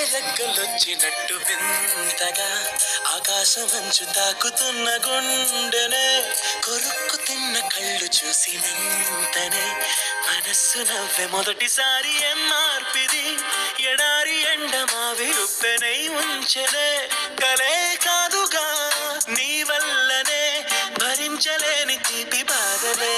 రెక్కలొచ్చినట్టు వింతగా ఆకాశమంచు తాకుతున్న గుండెనే కొరుక్కు తిన్న కళ్ళు చూసి నింతనే మనస్సు నవ్వే మొదటిసారి ఏం మార్పిది ఎడారి ఎండ మావి ఉప్పెనై ఉంచెనే కలే కాదుగా నీ వల్లనే భరించలేని తీపి బాధలే